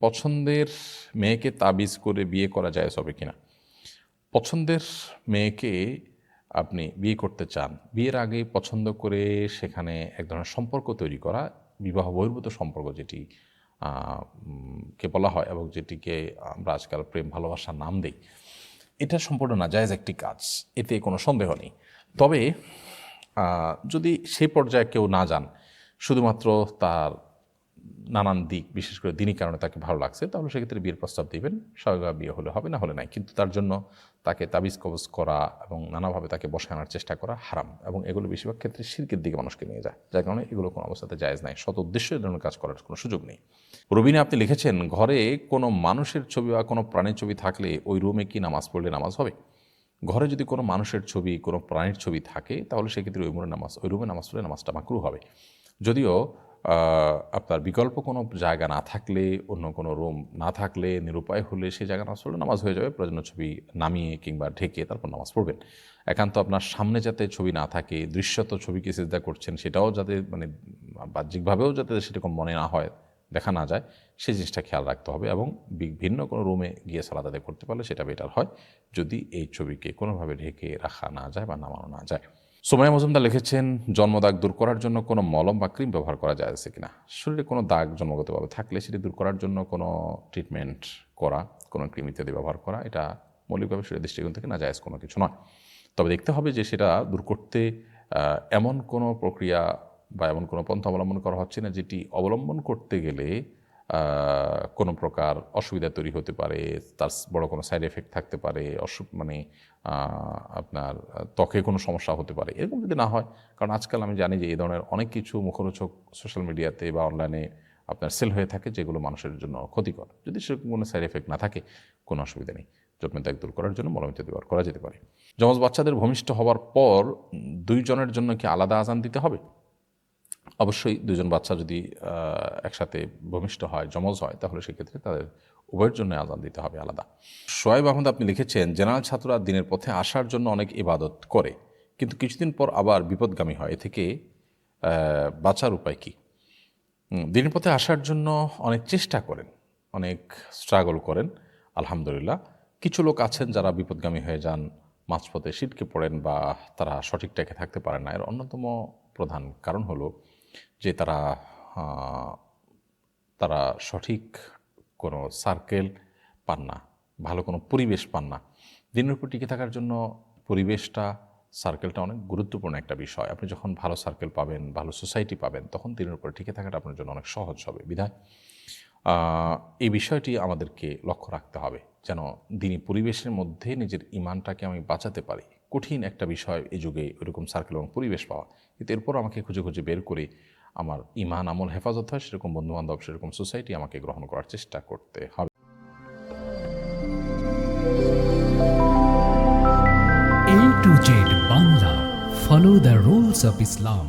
পছন্দের মেয়েকে তাবিজ করে বিয়ে করা যায় হবে কিনা? পছন্দের মেয়েকে আপনি বিয়ে করতে চান, বিয়ের আগে পছন্দ করে সেখানে এক ধরনের সম্পর্ক তৈরি করা, বিবাহ বহির্ভূত সম্পর্ক যেটি কে বলা হয় এবং যেটিকে আমরা আজকাল প্রেম ভালোবাসার নাম দিই, এটা সম্পূর্ণ নাজায়েজ একটি কাজ, এতে কোনো সন্দেহ নেই। তবে যদি সেই পর্যায়ে কেউ না যান, শুধুমাত্র তার নানান দিক, বিশেষ করে দিনই কারণে তাকে ভালো লাগছে, তাহলে সেক্ষেত্রে বিয়ের প্রস্তাব দিবেন। স্বাভাবিকভাবে বিয়ে হলে হবে, না হলে নাই। কিন্তু তার জন্য তাকে তাবিজ কবজ করা এবং নানাভাবে তাকে বসে আনার চেষ্টা করা হারাম, এবং এগুলো বেশিরভাগ ক্ষেত্রে শিরকের দিকে মানুষকে নিয়ে যায়, যার কারণে এগুলো কোনো অবস্থাতে জায়েজ নাই। সৎ উদ্দেশ্যে এই ধরনের কাজ করার কোনো সুযোগ নেই। রবিনে আপনি লিখেছেন, ঘরে কোনো মানুষের ছবি বা কোনো প্রাণীর ছবি থাকলে ওই রুমে কি নামাজ পড়লে নামাজ হবে? ঘরে যদি কোনো মানুষের ছবি, কোনো প্রাণীর ছবি থাকে, তাহলে সেক্ষেত্রে ওই রুমে নামাজ পড়লে নামাজটা মাকরুহ হবে। যদিও আপনার বিকল্প কোনো জায়গা না থাকলে, অন্য কোনো রুম না থাকলে, নিরুপায় হলে সেই জায়গা নামাজ পড়লে নামাজ হয়ে যাবে। প্রয়োজনীয় ছবি নামিয়ে কিংবা ঢেকে তারপর নামাজ পড়বেন। একান্ত আপনার সামনে যাতে ছবি না থাকে, দৃশ্যত ছবিকে সিজদা করছেন, সেটাও যাতে বাহ্যিকভাবেও যাতে সেরকম মনে না হয়, দেখা না যায়, সেই জিনিসটা খেয়াল রাখতে হবে। এবং ভিন্ন কোনো রুমে গিয়ে সালাত আদায় করতে পারলে সেটা বেটার হয়, যদি এই ছবিকে কোনোভাবে ঢেকে রাখা না যায় বা নামানো না যায়। সোমাইয়া মজুমদার লিখেছেন, জন্মদাগ দূর করার জন্য কোনো মলম বা ক্রিম ব্যবহার করা যায় কিনা? শরীরে কোনো দাগ জন্মগতভাবে থাকলে সেটি দূর করার জন্য কোনো ট্রিটমেন্ট করা, কোনো ক্রিম ইত্যাদি ব্যবহার করা, এটা মৌলিকভাবে শরীরের দৃষ্টিকোণ থেকে নাজায়েজ কোনো কিছু নয়। তবে দেখতে হবে যে সেটা দূর করতে এমন কোনো প্রক্রিয়া বা এমন কোনো পন্থা অবলম্বন করা হচ্ছে না যেটি অবলম্বন করতে গেলে কোনো প্রকার অসুবিধা তৈরি হতে পারে, তার বড় কোনো সাইড এফেক্ট থাকতে পারে, আপনার ত্বকে কোনো সমস্যা হতে পারে, এরকম যদি না হয়। কারণ আজকাল আমি জানি যে এই ধরনের অনেক কিছু মুখরোচক সোশ্যাল মিডিয়াতে বা অনলাইনে আপনার সেল হয়ে থাকে, যেগুলো মানুষের জন্য ক্ষতিকর। যদি সেরকম কোনো সাইড এফেক্ট না থাকে, কোনো অসুবিধা নেই। জন্মদাগ দূর করার জন্য মলম ইত্যাদি ব্যবহার করা যেতে পারে। যমজ বাচ্চাদের ভূমিষ্ঠ হওয়ার পর 2 জনের জন্য কি আলাদা আজান দিতে হবে? অবশ্যই 2 জন বাচ্চা যদি একসাথে ভূমিষ্ঠ হয়, যমজ হয়, তাহলে সেক্ষেত্রে তাদের উভয়ের জন্য আজান দিতে হবে আলাদা। শোয়েব আহমদ আপনি লিখেছেন, জেনারেল ছাত্ররা দিনের পথে আসার জন্য অনেক ইবাদত করে, কিন্তু কিছুদিন পর আবার বিপদগামী হয়, এ থেকে বাঁচার উপায় কী? দিনের পথে আসার জন্য অনেক চেষ্টা করেন, অনেক স্ট্রাগল করেন, আলহামদুলিল্লাহ। কিছু লোক আছেন যারা বিপদগামী হয়ে যান, মাঝপথে ছিটকে পড়েন বা তারা সঠিক ট্র্যাকে থাকতে পারেন না। এর অন্যতম প্রধান কারণ হলো যে তারা সঠিক কোনো সার্কেল পান না, ভালো কোনো পরিবেশ পান না। দিনের উপর টিকে থাকার জন্য পরিবেশটা, সার্কেলটা অনেক গুরুত্বপূর্ণ একটা বিষয়। আপনি যখন ভালো সার্কেল পাবেন, ভালো সোসাইটি পাবেন, তখন দিনের উপরে টিকে থাকাটা আপনার জন্য অনেক সহজ হবে। বিধায় এই বিষয়টি আমাদেরকে লক্ষ্য রাখতে হবে, যেন দিনী পরিবেশের মধ্যে নিজের ইমানটাকে আমি বাঁচাতে পারি। কঠিন একটা বিষয় এই যুগে ওইরকম সার্কেল এবং পরিবেশ পাওয়া, কিন্তু এরপর আমাকে খুঁজে খুঁজে বের করে আমার ইমান আমল হেফাজত হয়, সেরকম বন্ধুবান্ধব, সেরকম সোসাইটি আমাকে গ্রহণ করার চেষ্টা করতে হবে। A to Z Bangla, follow the rules of Islam.